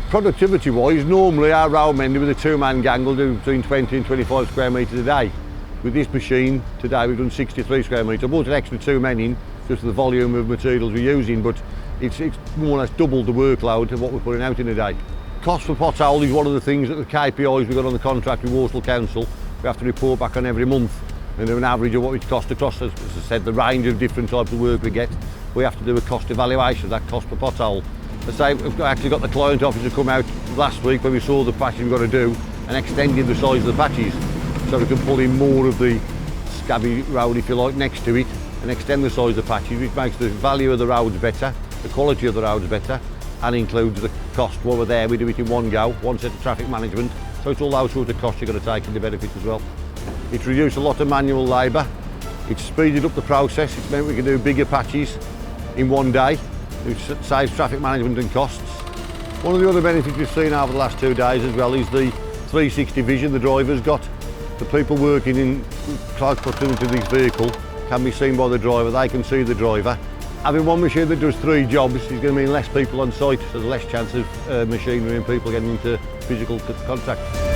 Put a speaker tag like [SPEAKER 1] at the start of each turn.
[SPEAKER 1] Productivity wise, normally our road mender with a two-man gang will do between 20 and 25 square metres a day. With this machine today we've done 63 square metres. I brought an extra 2 men in just for the volume of materials we're using, but it's more or less doubled the workload of what we're putting out in a day. Cost per pothole is one of the things that the KPIs we've got on the contract with Walsall Council we have to report back on every month, and do an average of what it costs across, as I said, the range of different types of work we get. We have to do a cost evaluation of that cost per pothole. I say we've actually got the client officer come out last week when we saw the patches we've got to do and extended the size of the patches so we can pull in more of the scabby road, if you like, next to it and extend the size of the patches, which makes the value of the roads better, the quality of the roads better, and includes the cost. While we're there, we do it in one go, one set of traffic management, so it's all those sorts of costs you've got to take into benefit as well. It's reduced a lot of manual labour, it's speeded up the process, it's meant we can do bigger patches in one day, which saves traffic management and costs. One of the other benefits we've seen over the last 2 days as well is the 360 vision the driver's got. The people working in close proximity to this vehicle can be seen by the driver, they can see the driver. Having one machine that does 3 jobs is going to mean less people on site, so there's less chance of machinery and people getting into physical contact.